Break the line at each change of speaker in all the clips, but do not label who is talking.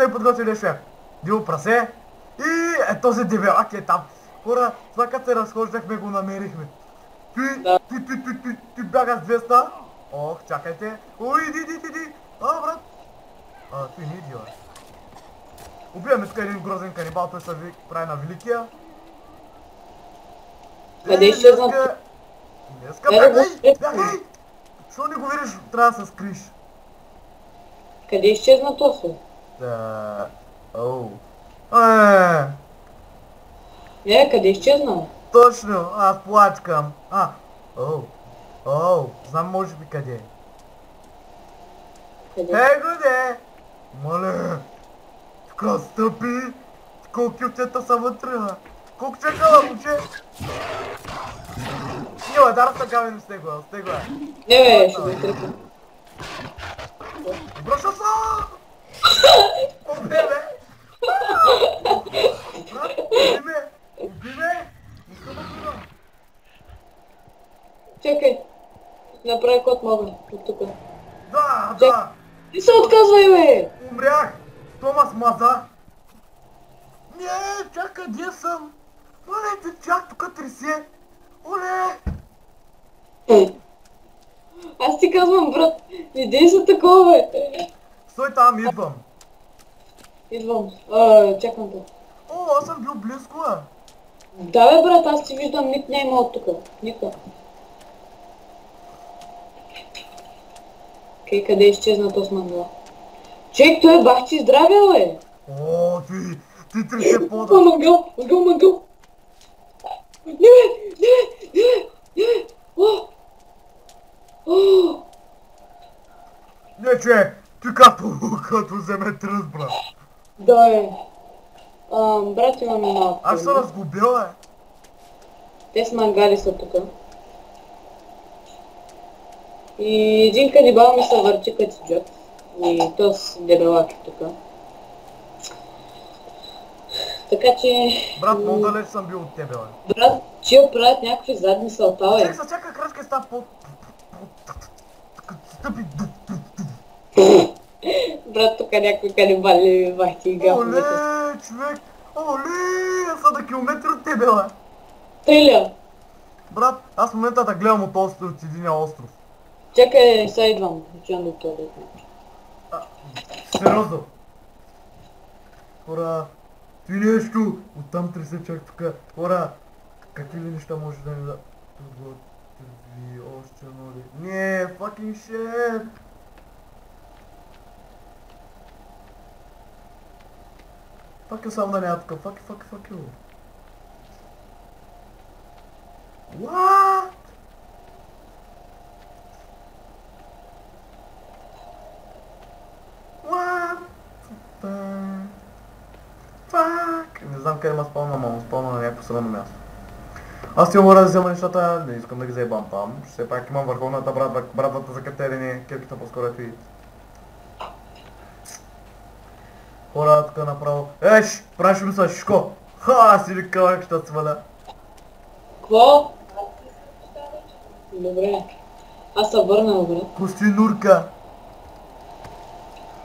се подготвили, шеф? Диво прасе? И този дебелак е там. Хора, това като се разхождахме го намерихме. Ти бяга с 200. Ох, чакайте. Ой, иди. Брат. Ти не иди, бе. Убиваме тук един грозен канибал, той се прави на великия.
Къде изчезна?
Днеска бягай! Защо не го видиш? Трябва да се скриш.
Къде изчезна Тосо? Не, къде изчезна?
Точно, аз плачкам. Знам може би къде. Годе! Мале! Така стъпи! Колко килчета са вътре, бе? Колко чекала, момче? Нила, дара са камени с него,
Не, бе, ще го изтрепам.
Браша са! Убе, бе! Брат, уби ме! Искам да бъда!
Чакай. Направи код мога от тук.
Да!
Не се отказвай, бе!
Умрях! Томас маза! Не, чакай, къде съм? Оле, чак тук тресе! Оле!
Аз ти казвам, брат, не дей са такова, бе!
Стой там, идвам!
Идвам. Чакам те.
Аз съм бил близко, бе!
Да, бе, брат, аз ти виждам, ник не има от тук. Ника. Окей, къде изчезна този мангал? Чек, той е бах ти здравия, бе!
Ти тресе пода!
Мангал! Не,
Не, че, ти като вземе тръс, брат.
Да, бе. Брат, имаме малко.
Аз съм разгубил, бе.
Те с мангали са тук. И един канибал ми се върти като джот. И този дебелак е тук. Така че...
Брат, много далеч съм бил от тебе, бе.
Брат, чил правят някакви задни салта, бе.
Чакай, крачка и става по... Стъпи...
Брат, тук някакви канибали ми бахти и гафа.
Оле, човек! Оле, са на километри от тебе, бе.
Теля!
Брат, аз в момента да гледам от единия остров.
Чакай, сега идвам. Отивам до туалет.
Сериозно? Хора, ти нещо! Оттам тресе чак тук. Хора, какви ли неща може да ни да... Подготви още ноли. Не, fucking shit! Fuck you, само да няма тук. Fuck you. What? Fuck! Не знам къде ма спална, ама спална на някакво средно място. Аз ти мога да взема нещата, не искам да ги заебам там. Все пак имам върховната братвата за катерени, кепката по-скоро ето и. Хора, тук направо. Правиш ми са шишко! Ха, си ли кълък ще сваля.
Кво? Добре. Аз се върнал, брат.
Костинурка!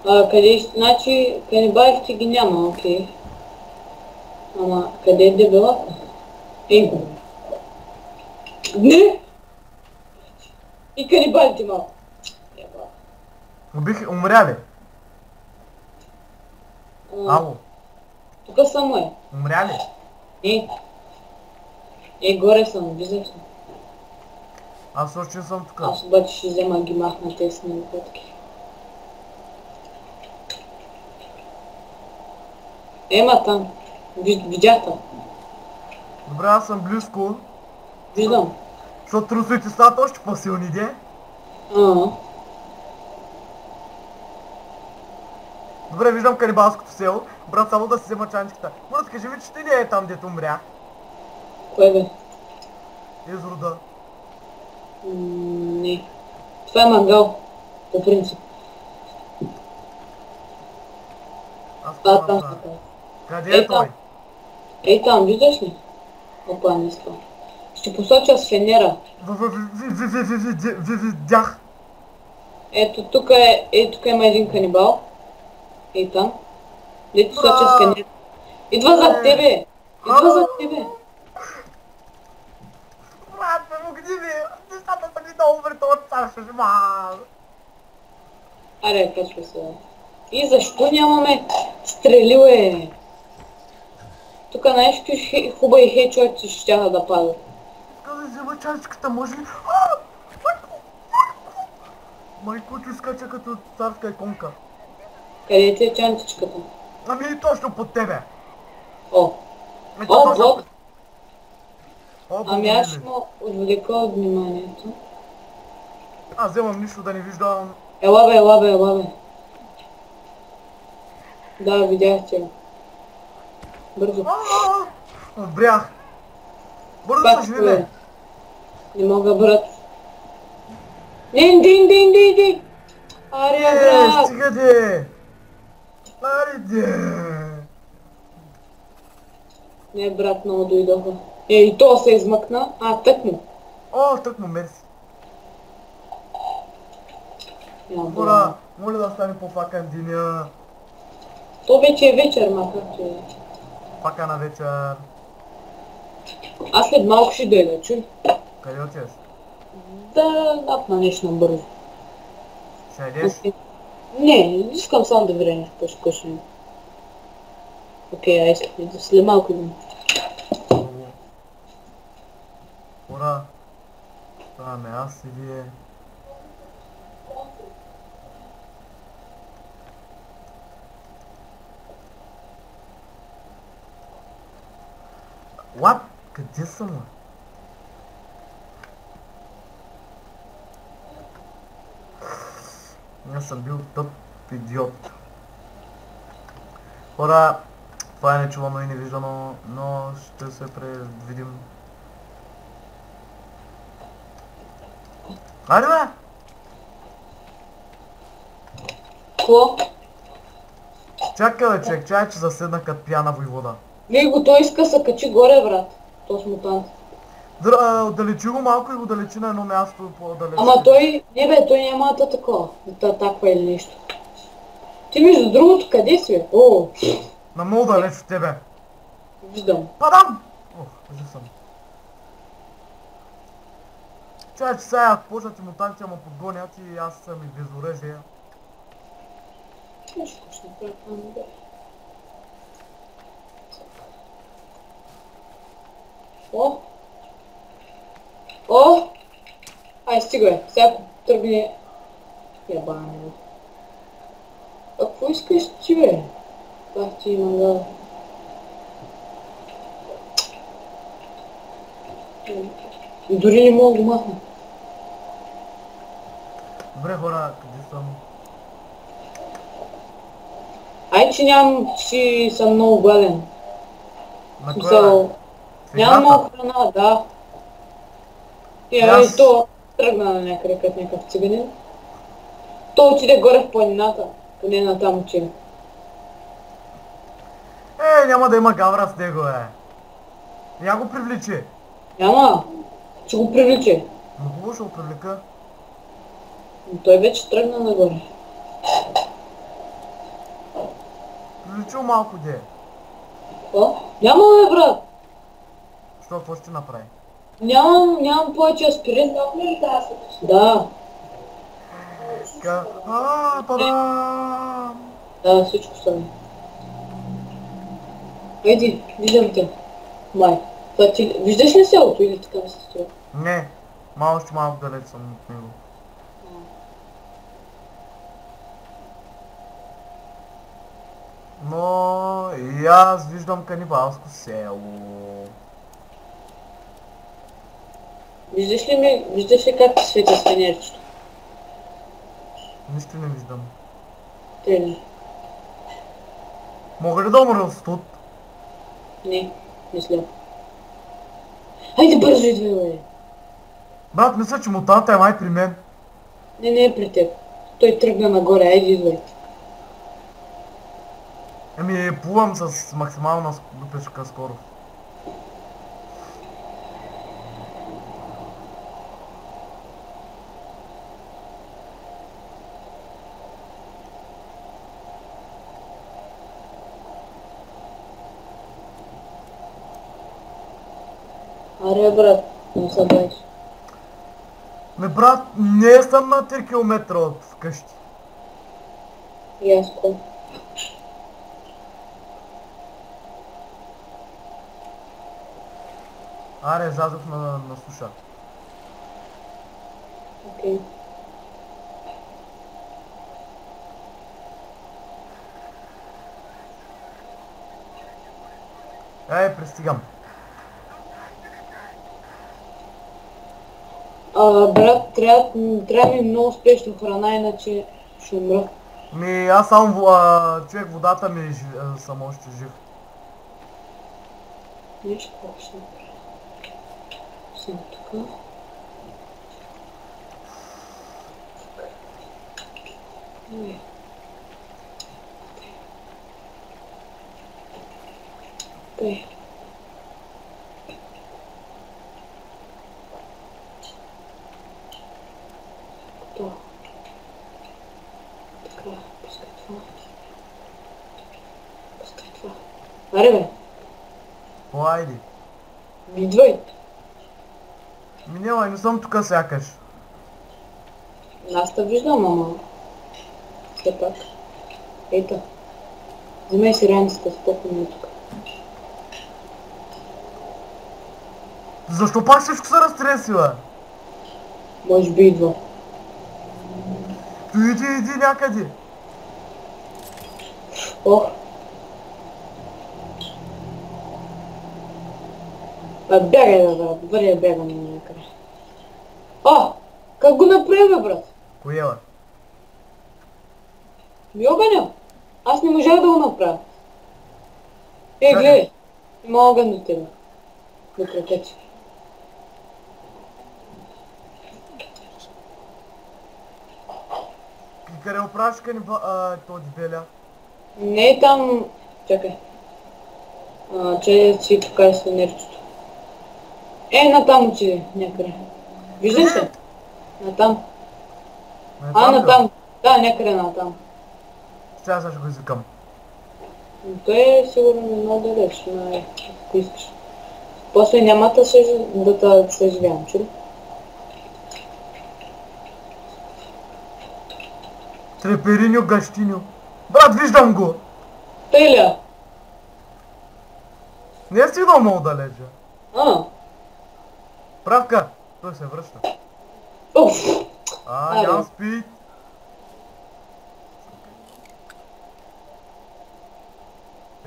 Къде, значи, канибалите ги няма, окей. Ама, къде е дебелата? Ей! Не! И канибалите малко.
Умря ли? Ало?
Тук само е.
Умря ли?
Горе съм, виждаш ли?
Аз още съм тук.
Аз обаче ще взема ги махна тези снеготки. Ема там. Видях там.
Добре, аз съм близко.
Виждам.
Защото трусовете стават още по-силни, де? Добре, виждам канибалското село. Брат, само да си взема чанчката. Брат, кажи ми, че ти не е там, дето умря.
Кое бе?
Езрода.
Не. Това е мангал. По принцип.
Аз там. Къде е той?
Ей там, виждаш ли? Опа, не спа. Ще посоча с фенера.
Видях.
Ето тук има един канибал. Ей там. Дето сочи сканер. Идва зад тебе! Идва зад тебе!
Брат, помогни ми! Нещата са ми много въртовцаш, мал!
Аре, качва се. И защо нямаме стрелиле? Тук нещо хубави хедшоти ще да падат.
Иска да взема чашката, може ли? Майко, ти скача като царска иконка.
Къде ти е чантичката?
Ами точно под тебе.
О!
Ето
О,
точно
бот!
под- О,
Ами аз ще
бот,
му отвлека от вниманието.
аз вземам нищо да не виждам.
Ела бе, ела бе, ела бе. Да, видях те. Бързо.
Обрях. Бързо
Пак
се
е.
живе.
Не мога, брат. Дин! Аре, брат!
Стига де. Аре де.
Не, брат, много дойдоха. И то се измъкна. тък му.
О, тък му мерси.
Няма
Хора,
да.
моля да стане по-факан деня.
То вече е вечер, ма както е.
Факана вечер.
Аз след малко ще дойда, чуй.
Къде отиваш?
Да напна нещо набързо.
Ще ядеш?
Не, искам само да видя нещо по-скъсно. Окей, след малко идем.
Хора, ставаме аз и вие. What? Къде съм? Аз съм бил тъп идиот. Хора, това е нечувано и невиждано, но ще се предвидим. Айде бе!
Какво?
Чакай бе, човек, чай, че заседна като пияна войвода.
Него, той иска се качи горе, брат. То с мутант.
Отдалечи го малко и го далечи на едно място по-далече.
Ама той, не бе, той няма да такова. Да атаква или нещо. Ти между другото, къде си бе? О,
На много далеч от тебе.
виждам.
Падам! Ох, жив съм. Чай, че сега ако почнат и мутанти ама подгонят и аз съм и без оръжие.
Нещо ще направя там, бе. О! О! Ай, стига, всяко тръгне... Ябане, бе. А какво искаш ти, бе? Как ти има да... Дори не мога да го махна.
Добре хора, къде съм?
Ай, че нямам, че съм много гладен.
На кой
Смисъл,
В
нямам
играта?
много храна, да. И
Аз-
то тръгна на някъде като някакъв циганин. То отиде горе в планината, поне на там отиде.
Няма да има гавра с него, Я го привличи.
Няма, ще го привлече.
Но хубаво ще го привлека.
Но той вече тръгна нагоре.
Привлечи малко де.
Какво? Няма, бе, брат.
Що, какво ще направи?
Нямам повече аспирин. Да,
Падам!
да, всичко стане. Еди, виждам те. Май. Това ти... Виждаш ли селото или така ми се струва?
Не, малко далеч съм от него. Но и аз виждам канибалско село.
Виждаш ли как ти свети с фенерчето?
Нищо не виждам.
Тръгни.
Мога ли да умра от студ?
Не, мисля. Хайде бързо идвай, бе.
Брат, мисля, че мутанта е май при мен.
Не е при теб. Той тръгна нагоре, айде идвай.
Плувам с максимална пешка скорост.
Аре, брат, не се бавиш.
Брат, не съм на 3 км от вкъщи.
Ясно.
Аре, излязох на суша.
Окей.
Пристигам.
Брат, трябва ми много спешно храна, иначе ще умра.
Аз само човек, водата ми съм още жив.
Нещо какво ще направя. Съм тук. Окей. Готово. Така, пускай това. Пускай това. Аре бе,
Айди.
идвай.
Минела, не съм тук сякаш.
Аз те виждам, ама... Все пак. Ейта. Вземай си раницата, спокойно ми тук.
Защо пак всичко се разтреси, бе?
Може би идва.
Иди някъде.
Ох. Бягай, бе, брат. Бъде бягам на някъде. О! Как го направи, бе, брат?
Кое, бе?
Ми огъня. Аз не можах да го направя.
Чакай.
Гледай. Има огън до тебе. До кракете.
Къде опрашка ни този дебеля?
Не е там... Чакай. Че си покажа свинерчето. Натам отиде някъде. Виждаш ли? Натам. Натам. Да, някъде натам.
Сега ще го извикам.
Той е сигурно много далеч, но ако искаш. После няма да се живеем, чули?
Трепериньо гащиньо. Брат, виждам го!
Теля!
Не е стигнал много далече. Правка! Той се връща.
Уф!
Нямам спид.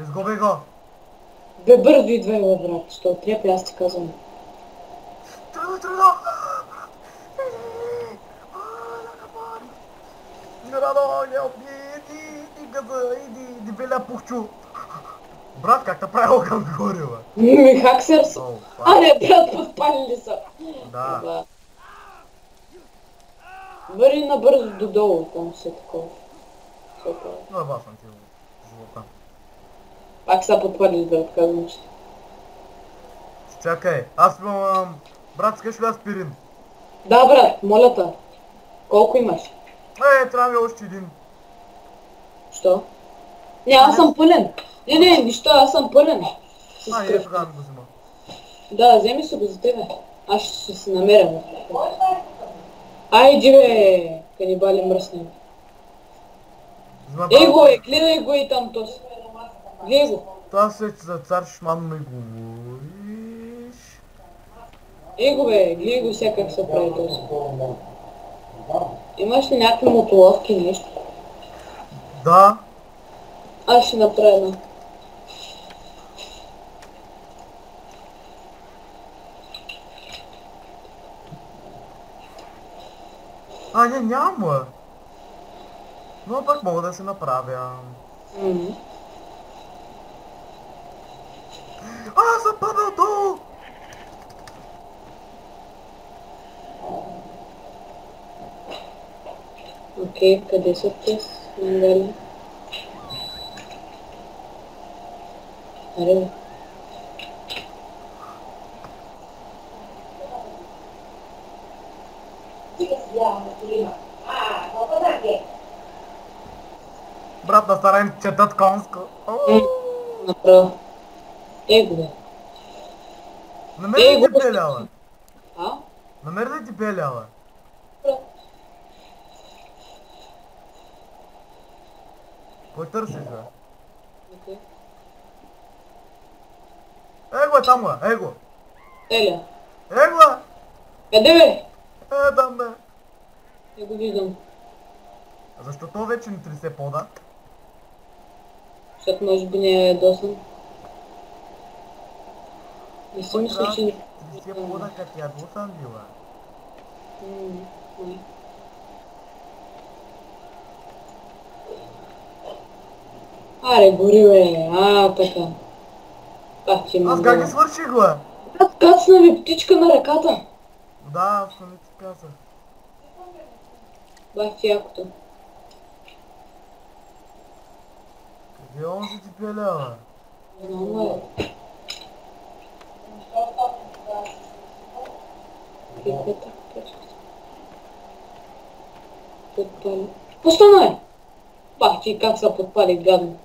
Изгуби го.
Бе, бързо идвай, бе, брат, що трепи, аз ти казвам.
Тръгна! Иди, дебеля пухчу. Брат, как те прави огън горе, бе?
Хаксерс. Не, брат, подпалили са.
Да.
Бъри набързо додолу, там все такова.
Но бас съм ти живота.
Пак са подпалили, брат, казвам, че.
Чакай, аз имам... Брат, искаш ли аспирин?
Да, брат, моля те. Колко имаш?
Трябва ми още един.
Що? Не, аз съм пълен. Не, нищо, аз съм пълен.
Тогава ми го взима.
Да, вземи си го за тебе. Аз ще се намеря. Айди, бе, канибали мръсни. Гледай го и там този. Гледай го.
Това се за цар шман ме говориш.
Го, бе, гледай го сега как се прави този. Имаш ли някакви мотоловки, нещо?
Да.
Аз ще направя една.
Не, няма. Но пак мога да се направя. Аз съм падал долу!
Окей, къде са те мангали? Аре, бе.
Брат, да стараем четат конско.
Направо. Го, бе.
Намери ли ти беляла?
А?
Намери ли ти беляла?
Брат.
Кой търсиш, бе?
Окей.
Его е там, бе, его!
Еля.
Его!
Къде бе?
Там, бе!
Не го виждам.
Защо то вече не тресе пода?
Защото може би не е досан. Не си мисля, че...
Тресе пода, като я досан била.
Май. Аре, гори бе. Така. Как че
Аз как ги свърших, бе?
Кацна ми птичка на ръката.
Да, аз не ти казах.
Бах ти якото.
Къде онзи ти беляла?
Не знам, бе. Каквата птичката. Подпали. Остана е! Бах ти как са подпали, гадно.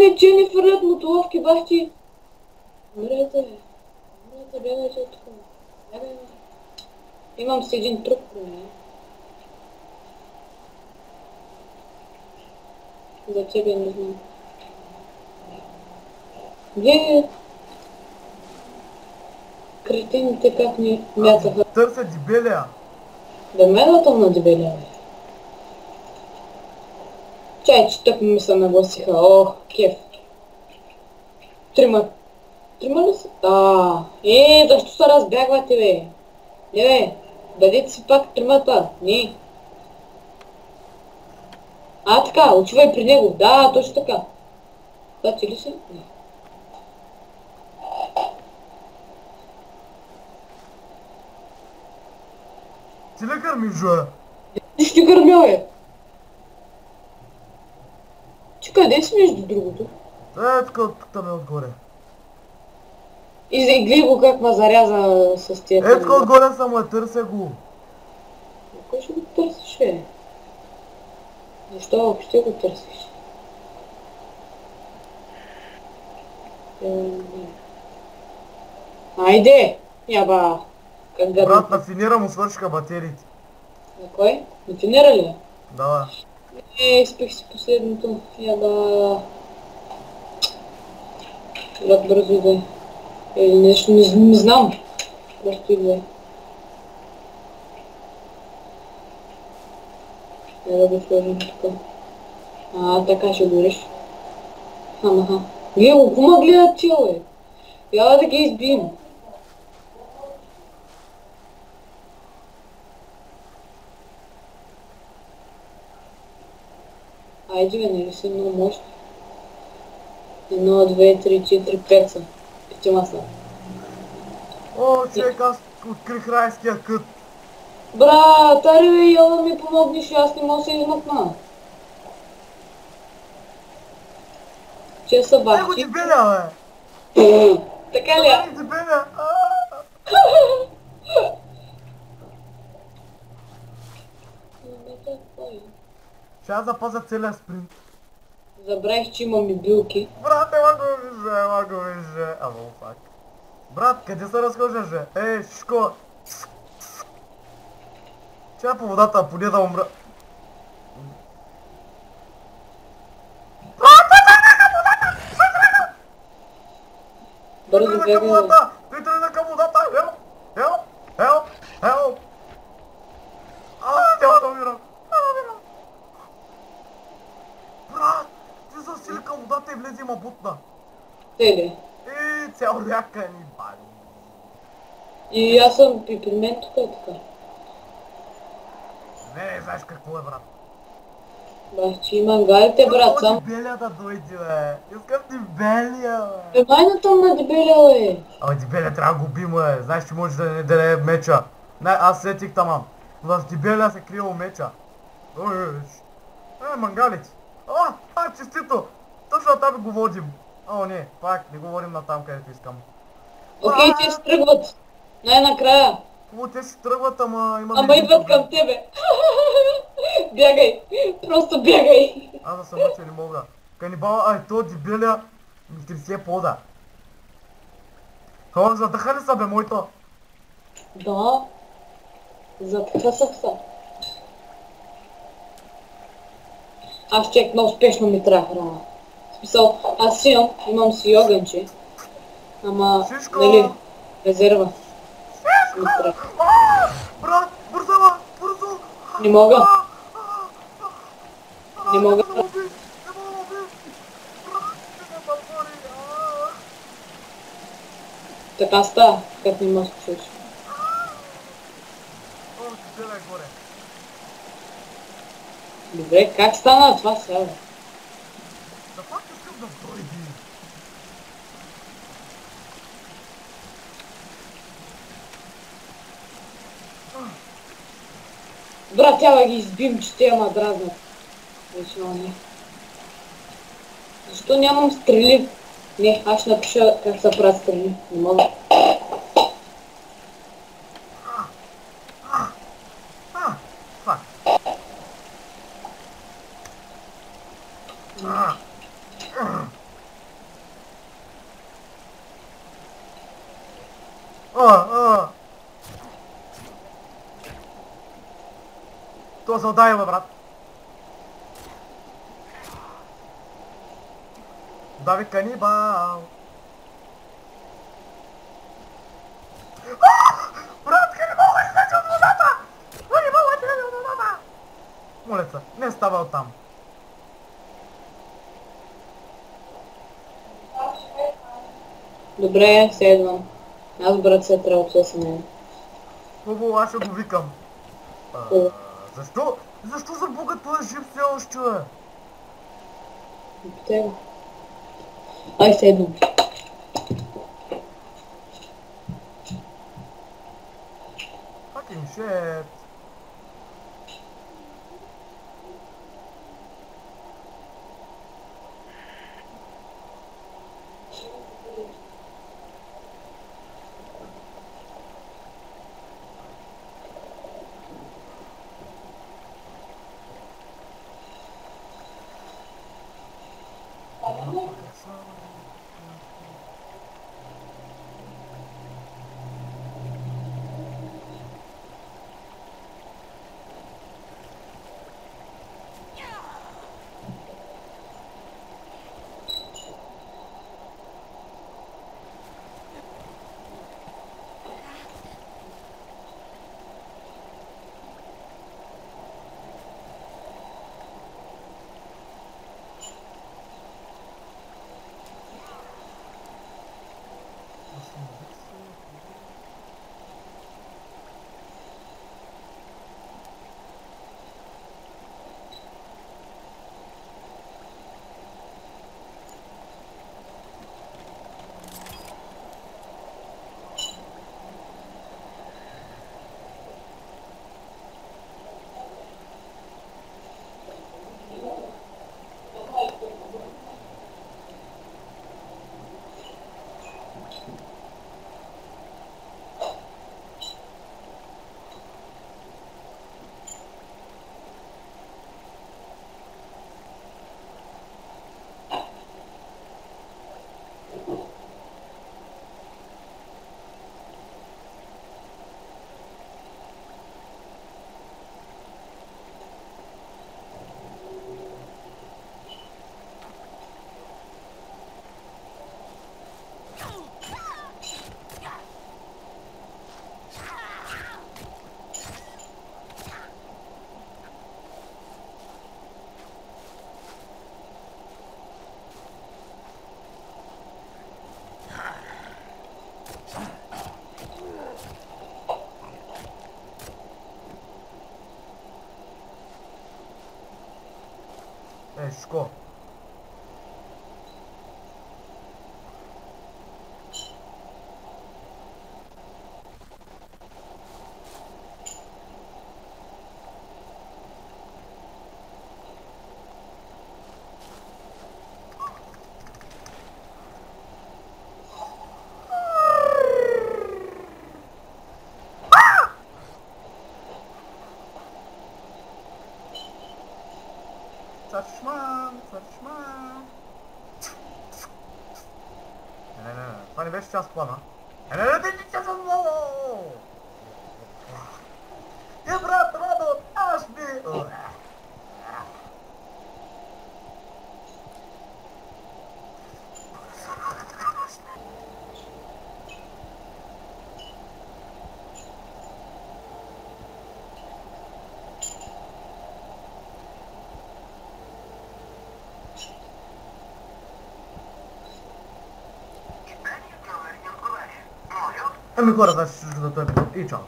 Не, че ни фърлят мотоловки, бах ти. Умрете, бягайте от тук. Бягай. Имам си един труп, бе. За тебе не знам. Гледай. Кретените как ни мятаха.
Търся дебелия.
Да ме на дебеля, бе. Чай, че тък ми се нагласиха. Ох, кеф. Трима ли са? Защо се разбягвате, бе? Не, бе. Бъдете си пак тримата. Не. Така, отивай при него. Да, точно така. Да, ти ли си? Не.
Ти ли кърмиш, Жоя?
Ти ще кърмя, бе. Ти къде си между другото?
Тук там е отгоре.
И гледай го как ме заряза с тия
Тук отгоре съм, търся го.
Кой ще го търсиш, бе? Защо въобще го търсиш? Айде! Яба! Как да...
Брат, на финира му свършиха батериите.
На кой? На финера ли?
Да,
Изпих си последното. Яба... Брат, бързо иде. Или нещо, не знам. Просто иде. Да го сложим тук. Така ще гориш. Гледай, какво ма гледат тия, бе? Я да ги избием. Айде, бе, нали са много мощни. 1, 2, 3, 4, 5 са. Петима са.
човек, аз открих райския кът.
Брат, аре бе, яла ми помогнеш и аз не мога да се измъкна. Че са бахти.
Его дебеля, бе!
Така ли?
Его дебеля! Ще аз запазя целия спринт.
Забравих, че имам и билки.
Брат, ела го вижда. Ама, фак. Брат, къде се разхождаш, бе? Шишко! Чая по водата, поне да умра.
Бързо бегай, бе.
Той тръгна към водата! Help! Няма да умирам! Брат, ти засили към водата и влезе и ма бутна.
Ли?
Цял ряка ни бали.
И аз съм при мен тук е така.
Не, знаеш какво е, брат.
Бах, че има галите, брат, сам.
Дебелия да дойде, бе. Искам дебелия, бе.
Майна там на дебеля, бе.
Дебелия трябва да го убим, бе. Знаеш, че може да не даде меча. Аз сетих тамам. В дебелия се криел меча. Мангалите. Честито. Точно там го водим. Не, пак не го водим натам, където искам.
Окей, те се тръгват. Най-накрая.
Те си тръгват,
Ама идват към тебе. Бягай. Просто бягай.
Аз да се мъча не мога. Канибала, то дебелия ми тресе пода. О, задъха ли са бе, моето?
Да. Затръсах се. Аз чек много успешно ми трябва храна. В смисъл, аз имам си огънче. Ама,
Шишко!
нали, резерва ми
Шишко!
трябва.
Брат, бързо, бе! Бързо!
Не мога, не
Не
мога.
мога да уби! Не мога да уби! Брат, ще ме затвори!
Така става, като не ме слушаш.
О, ти гледай горе.
Добре, как стана това сега, бе?
Да пак искам да дойди.
Брат, трябва да ги избим, че те ма дразнат. Вече не. Защо нямам стрели? Не, аз ще напиша как се правят стрели. Не мога.
Фак. То се отдай, бе, брат. Дави канибал. Брат, канибал, излезе от водата! Канибал, излезе от водата! Моля се, не става оттам.
Добре, следвам. Аз, брат, се трябва да се мен.
Хубаво, аз ще го викам.
Хубаво.
Защо? Защо за Бога той е жив все още, бе?
Питай го. Ай, следвам.
Fucking shit. Шко. Цършман, цършман. Не, това не беше част плана. Я брат, Роду, аж ты. E mi ancora da tutto il ciao.